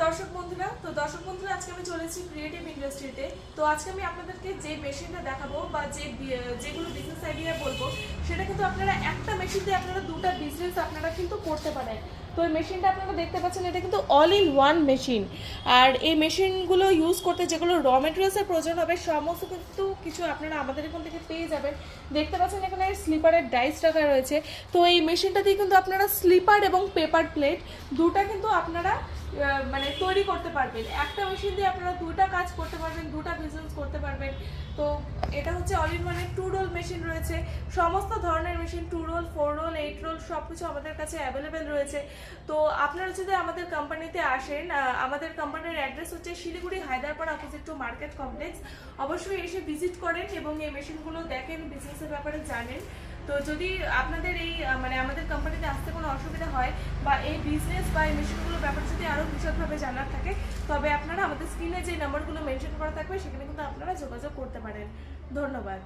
দর্শক বন্ধুরা আজকে আমি চলেছি ক্রিয়েটিভ ইন্ডাস্ট্রিতে। তো আজকে আমি আপনাদেরকে যে মেশিনটা দেখাবো বা যেগুলো বিজনেস আইডিয়া বলবো, সেটা কিন্তু আপনারা একটা মেশিন দিয়ে আপনারা দুটো বিজনেস আপনারা কিন্তু করতে পারেন। তো এই মেশিনটা আপনারা দেখতে পাচ্ছেন, এটা কিন্তু অল ইন ওয়ান মেশিন। আর এই মেশিনগুলো ইউজ করতে যেগুলো র মেটেরিয়ালসের প্রয়োজন হবে সমস্ত কিন্তু কিছু আপনারা আমাদের এখান থেকে পেয়ে যাবেন। দেখতে পাচ্ছেন এখানে স্লিপারের ডাইস রাখা রয়েছে। তো এই মেশিনটা দিয়ে কিন্তু আপনারা স্লিপার এবং পেপার প্লেট দুটা কিন্তু আপনারা মানে তৈরি করতে পারবেন। একটা মেশিন দিয়ে আপনারা দুটা কাজ করতে পারবেন, দুটা বিজনেস করতে পারবেন। তো এটা হচ্ছে অল ইন ওয়ানের 2 রোল মেশিন রয়েছে। সমস্ত ধরনের মেশিন 2 রোল, 4 রোল, 8 রোল সব কিছু আমাদের কাছে অ্যাভেলেবেল রয়েছে। তো আপনারা যদি আমাদের কোম্পানিতে আসেন, আমাদের কোম্পানির অ্যাড্রেস হচ্ছে Siliguri Hyderabad opposite to market complex. অবশ্যই এসে ভিজিট করেন এবং এই মেশিনগুলো দেখেন, বিজনেসের ব্যাপারে জানেন। তো যদি আপনাদের এই মানে আমাদের কোম্পানিতে আসতে কোনো অসুবিধা হয় বা এই বিজনেস বা এই মেশিনগুলোর ব্যাপারে যদি আরও বিশদভাবে জানার থাকে, তবে আপনারা আমাদের স্ক্রিনে যে নাম্বারগুলো মেনশন করা থাকবে সেখানে কিন্তু আপনারা যোগাযোগ করতে পারেন। ধন্যবাদ।